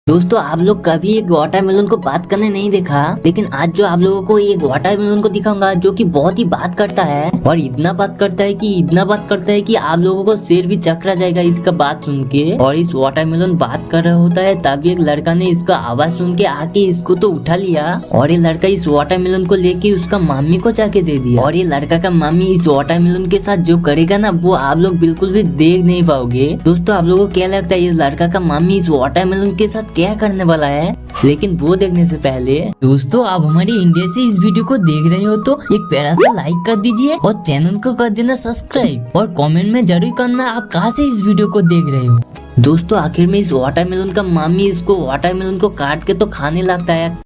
दोस्तों आप लोग कभी एक वाटरमेलन को बात करने नहीं देखा, लेकिन आज जो आप लोगों को एक वाटरमेलन को दिखाऊंगा जो कि बहुत ही बात करता है और इतना बात करता है कि आप लोगों को सिर भी चकरा जाएगा इसका बात सुन के। और इस वाटरमेलन बात कर रहा होता है तभी एक लड़का ने इसका आवाज सुन के आके इसको तो उठा लिया और ये लड़का इस वाटरमेलन को लेके उसका मामी को जाके दे दिया। और ये लड़का का मामी इस वाटरमेलन के साथ जो करेगा ना वो आप लोग बिल्कुल भी देख नहीं पाओगे। दोस्तों आप लोगों को क्या लगता है ये लड़का का मामी इस वाटरमेलन के साथ क्या करने वाला है? लेकिन वो देखने से पहले दोस्तों आप हमारी इंडिया से इस वीडियो को देख रहे हो तो एक प्यारा सा लाइक कर दीजिए और चैनल को कर देना सब्सक्राइब और कमेंट में जरूर करना आप कहाँ से इस वीडियो को देख रहे हो। दोस्तों आखिर में इस वाटरमेलन का मामी इसको वाटरमेलन को काट के तो खाने लगता है।